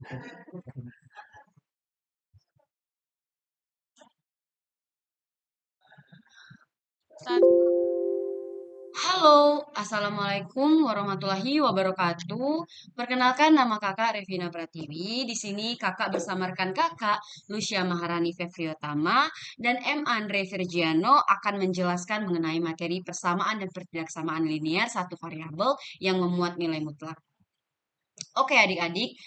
Halo, Assalamualaikum warahmatullahi wabarakatuh. Perkenalkan nama kakak Revina Pratiwi. Di sini kakak bersama rekan kakak Lucia Maharani Febriotama dan M. Andre Virgiano akan menjelaskan mengenai materi persamaan dan pertidaksamaan linear satu variabel yang memuat nilai mutlak. Oke adik-adik,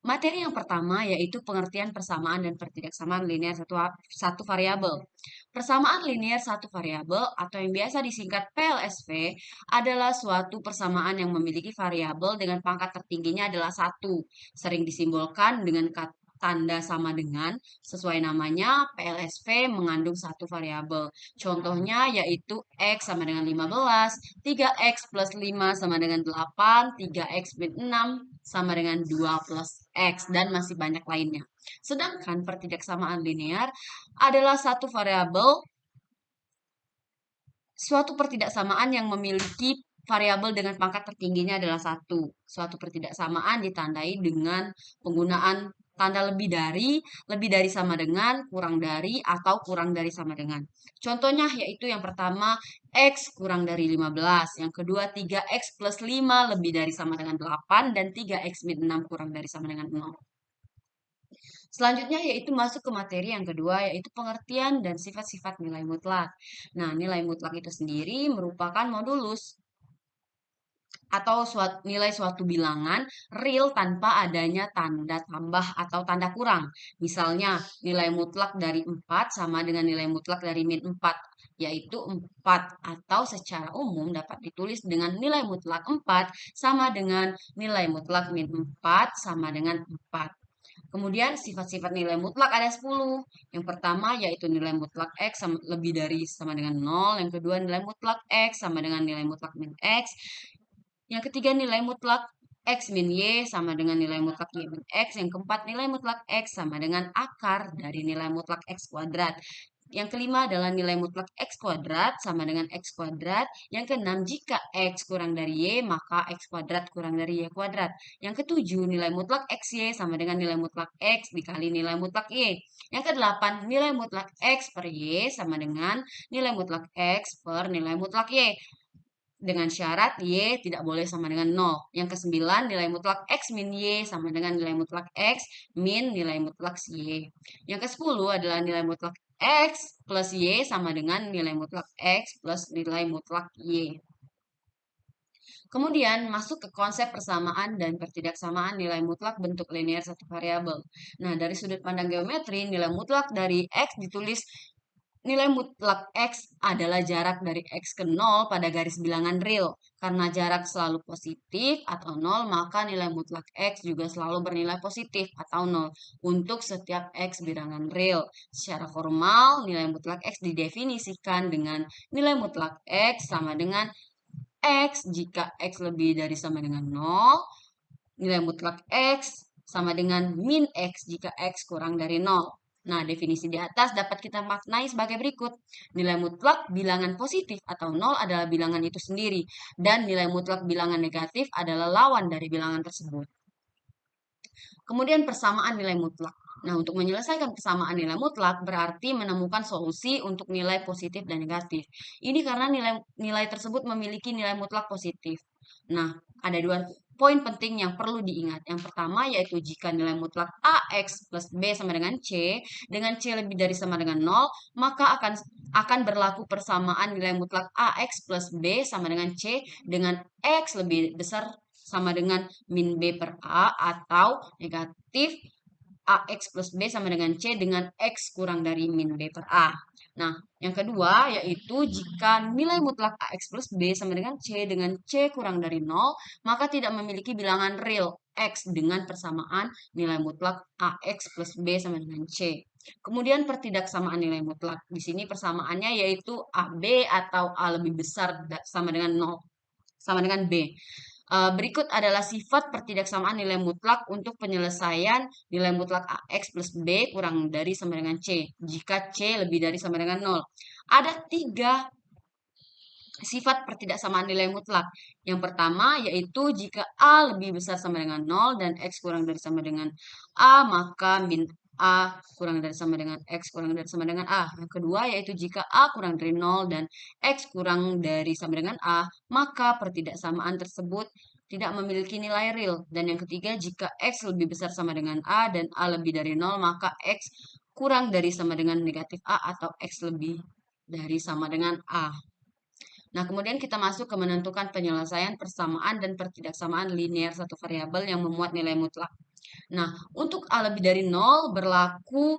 materi yang pertama yaitu pengertian persamaan dan pertidaksamaan linear satu variabel. Persamaan linear satu variabel atau yang biasa disingkat PLSV adalah suatu persamaan yang memiliki variabel dengan pangkat tertingginya adalah satu. Sering disimbolkan dengan tanda sama dengan sesuai namanya PLSV mengandung satu variabel. Contohnya yaitu X sama dengan 15, 3X plus 5 sama dengan 8, 3X min 6 sama dengan 2 plus X, dan masih banyak lainnya. Sedangkan pertidaksamaan linear adalah suatu pertidaksamaan yang memiliki variabel dengan pangkat tertingginya adalah satu. Suatu pertidaksamaan ditandai dengan penggunaan tanda lebih dari sama dengan, kurang dari, atau kurang dari sama dengan. Contohnya yaitu yang pertama, X kurang dari 15. Yang kedua, 3X plus 5 lebih dari sama dengan 8. Dan 3X min 6 kurang dari sama dengan 0. Selanjutnya yaitu masuk ke materi yang kedua, yaitu pengertian dan sifat-sifat nilai mutlak. Nah, nilai mutlak itu sendiri merupakan modulus atau nilai suatu bilangan real tanpa adanya tanda tambah atau tanda kurang. Misalnya, nilai mutlak dari 4 sama dengan nilai mutlak dari min 4, yaitu 4, atau secara umum dapat ditulis dengan nilai mutlak 4 sama dengan nilai mutlak min 4 sama dengan 4. Kemudian sifat-sifat nilai mutlak ada 10. Yang pertama yaitu nilai mutlak X lebih dari sama dengan 0. Yang kedua nilai mutlak X sama dengan nilai mutlak min X. Yang ketiga nilai mutlak X min Y sama dengan nilai mutlak Y min X. Yang keempat nilai mutlak X sama dengan akar dari nilai mutlak X kuadrat. Yang kelima adalah nilai mutlak X kuadrat sama dengan X kuadrat. Yang keenam, jika X kurang dari Y, maka X kuadrat kurang dari Y kuadrat. Yang ketujuh, nilai mutlak XY sama dengan nilai mutlak X dikali nilai mutlak Y. Yang kedelapan, nilai mutlak X per Y sama dengan nilai mutlak X per nilai mutlak Y, dengan syarat Y tidak boleh sama dengan 0. Yang kesembilan, nilai mutlak X min Y sama dengan nilai mutlak X min nilai mutlak Y. Yang kesepuluh adalah nilai mutlak X plus Y sama dengan nilai mutlak X plus nilai mutlak Y. Kemudian masuk ke konsep persamaan dan pertidaksamaan nilai mutlak bentuk linear satu variabel. Nah, dari sudut pandang geometri, nilai mutlak dari X ditulis nilai mutlak X adalah jarak dari X ke 0 pada garis bilangan real. Karena jarak selalu positif atau 0, maka nilai mutlak X juga selalu bernilai positif atau 0 untuk setiap X bilangan real. Secara formal, nilai mutlak X didefinisikan dengan nilai mutlak X sama dengan X jika X lebih dari sama dengan 0, nilai mutlak X sama dengan min X jika X kurang dari 0. Nah, definisi di atas dapat kita maknai sebagai berikut. Nilai mutlak bilangan positif atau 0 adalah bilangan itu sendiri, dan nilai mutlak bilangan negatif adalah lawan dari bilangan tersebut. Kemudian persamaan nilai mutlak. Nah, untuk menyelesaikan persamaan nilai mutlak berarti menemukan solusi untuk nilai positif dan negatif. Ini karena nilai tersebut memiliki nilai mutlak positif. Nah, ada dua poin penting yang perlu diingat. Yang pertama yaitu jika nilai mutlak AX plus B sama dengan C lebih dari sama dengan 0, maka akan berlaku persamaan nilai mutlak AX plus B sama dengan C dengan X lebih besar sama dengan min B per A, atau negatif AX plus B sama dengan C dengan X kurang dari min B per A. Nah, yang kedua yaitu jika nilai mutlak AX plus B sama dengan C kurang dari 0, maka tidak memiliki bilangan real X dengan persamaan nilai mutlak AX plus B sama dengan C. Kemudian pertidaksamaan nilai mutlak. Di sini persamaannya yaitu AB atau A lebih besar sama dengan 0 sama dengan B. Berikut adalah sifat pertidaksamaan nilai mutlak untuk penyelesaian nilai mutlak AX plus B kurang dari sama dengan C, jika C lebih dari sama dengan 0. Ada tiga sifat pertidaksamaan nilai mutlak. Yang pertama yaitu jika A lebih besar sama dengan 0 dan X kurang dari sama dengan A, maka min A kurang dari sama dengan X kurang dari sama dengan A. Yang kedua yaitu jika A kurang dari 0 dan X kurang dari sama dengan A, maka pertidaksamaan tersebut tidak memiliki nilai real. Dan yang ketiga, jika X lebih besar sama dengan A dan A lebih dari 0, maka X kurang dari sama dengan negatif A atau X lebih dari sama dengan A. Nah, kemudian kita masuk ke menentukan penyelesaian persamaan dan pertidaksamaan linear satu variabel yang memuat nilai mutlak. Nah, untuk A lebih dari 0 berlaku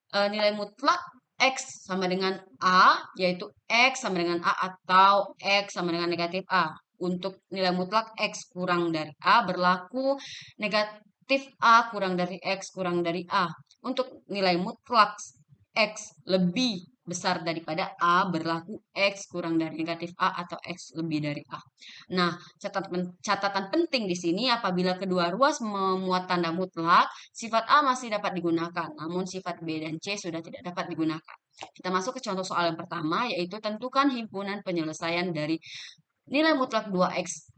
nilai mutlak X sama dengan A, yaitu X sama dengan A atau X sama dengan negatif A. Untuk nilai mutlak X kurang dari A berlaku negatif A kurang dari X kurang dari A. Untuk nilai mutlak X lebih besar daripada A berlaku X kurang dari negatif A atau X lebih dari A. Nah, catatan penting di sini apabila kedua ruas memuat tanda mutlak, sifat A masih dapat digunakan, namun sifat B dan C sudah tidak dapat digunakan. Kita masuk ke contoh soal yang pertama, yaitu tentukan himpunan penyelesaian dari nilai mutlak 2x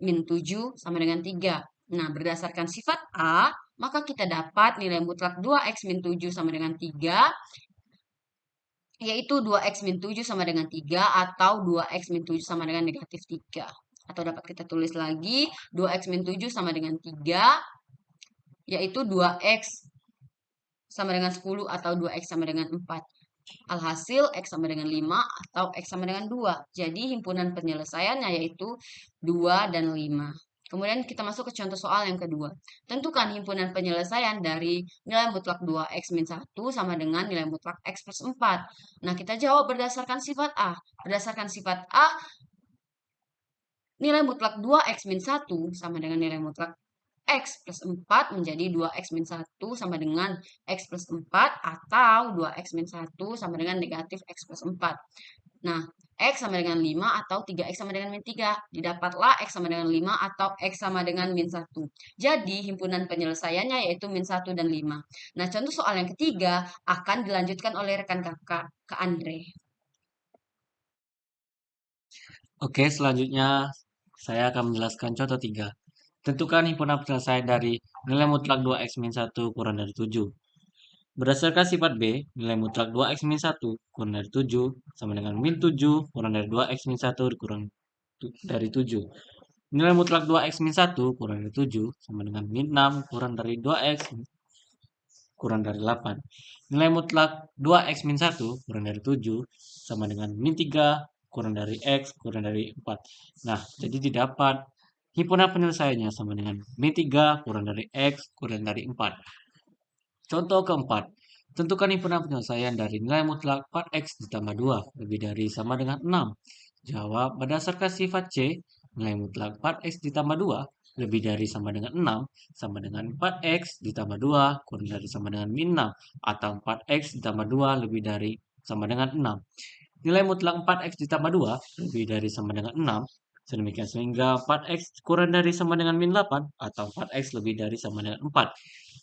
min 7 sama dengan 3. Nah, berdasarkan sifat A, maka kita dapat nilai mutlak 2x min 7 sama dengan 3, yaitu 2x min 7 sama dengan 3 atau 2x min 7 sama dengan negatif 3. Atau dapat kita tulis lagi 2x min 7 sama dengan 3, yaitu 2x sama dengan 10 atau 2x sama dengan 4. Alhasil x sama dengan 5 atau x sama dengan 2. Jadi himpunan penyelesaiannya yaitu 2 dan 5. Kemudian kita masuk ke contoh soal yang kedua. Tentukan himpunan penyelesaian dari nilai mutlak 2x min 1 sama dengan nilai mutlak x plus 4. Nah, kita jawab berdasarkan sifat A. Berdasarkan sifat A, nilai mutlak 2x min 1 sama dengan nilai mutlak X plus 4 menjadi 2X min 1 sama dengan X plus 4 atau 2X min 1 sama dengan negatif X plus 4. Nah, X sama dengan 5 atau 3X sama dengan min 3. Didapatlah X sama dengan 5 atau X sama dengan min 1. Jadi, himpunan penyelesaiannya yaitu min 1 dan 5. Nah, contoh soal yang ketiga akan dilanjutkan oleh rekan kakak, Kak Andre. Oke, selanjutnya saya akan menjelaskan contoh 3. Tentukan himpunan penyelesaian dari nilai mutlak 2x min 1 kurang dari 7. Berdasarkan sifat B, nilai mutlak 2x min 1 kurang dari 7 sama dengan min 7 kurang dari 2x min 1 dikurang dari 7. Nilai mutlak 2x min 1 kurang dari 7 sama dengan min 6 kurang dari 2x kurang dari 8. Nilai mutlak 2x min 1 kurang dari 7 sama dengan min 3 kurang dari x kurang dari 4. Nah, jadi didapat himpunan penyelesaiannya sama dengan min 3 kurang dari x kurang dari 4. Contoh keempat, tentukan himpunan penyelesaian dari nilai mutlak 4x ditambah 2 lebih dari sama dengan 6. Jawab berdasarkan sifat C, nilai mutlak 4x ditambah 2 lebih dari sama dengan 6 sama dengan 4x ditambah 2 kurang dari sama dengan min 6 atau 4x ditambah 2 lebih dari sama dengan 6. Nilai mutlak 4x ditambah 2 lebih dari sama dengan 6. Sedemikian sehingga 4x kurang dari sama dengan min 8 atau 4x lebih dari sama dengan 4.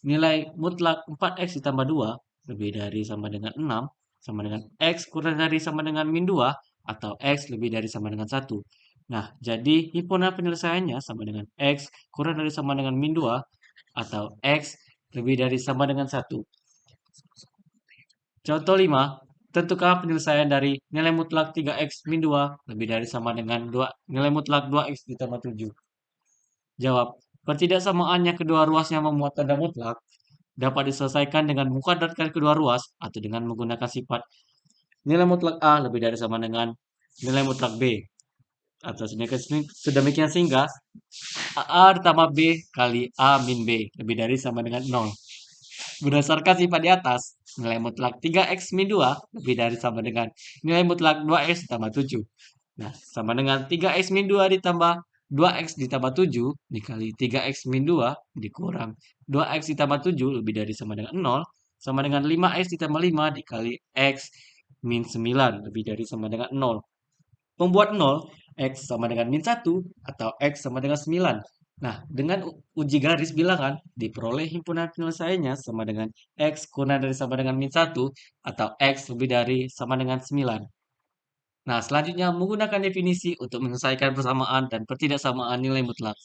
Nilai mutlak 4x ditambah 2 lebih dari sama dengan 6 sama dengan x kurang dari sama dengan min 2 atau x lebih dari sama dengan 1. Nah, jadi himpunan penyelesaiannya sama dengan x kurang dari sama dengan min 2 atau x lebih dari sama dengan 1. Contoh 5, tentukan penyelesaian dari nilai mutlak 3x min 2 lebih dari sama dengan 2 nilai mutlak 2x ditambah 7. Jawab, pertidaksamaannya kedua ruas yang memuat tanda mutlak dapat diselesaikan dengan mengkuadratkan kedua ruas atau dengan menggunakan sifat nilai mutlak A lebih dari sama dengan nilai mutlak B. Atau sedemikian sehingga A ditambah B kali A min B lebih dari sama dengan 0. Berdasarkan sifat di atas, nilai mutlak 3x min 2 lebih dari sama dengan nilai mutlak 2x ditambah 7. Nah, sama dengan 3x min 2 ditambah 2x ditambah 7 dikali 3x min 2 dikurang 2x ditambah 7 lebih dari sama dengan 0 sama dengan 5x ditambah 5 dikali x min 9 lebih dari sama dengan 0. Membuat 0, x sama dengan min 1 atau x sama dengan 9. Nah, dengan uji garis bilangan, diperoleh himpunan penyelesaiannya sama dengan x kurang dari sama dengan min 1 atau x lebih dari sama dengan 9. Nah, selanjutnya menggunakan definisi untuk menyelesaikan persamaan dan pertidaksamaan nilai mutlak.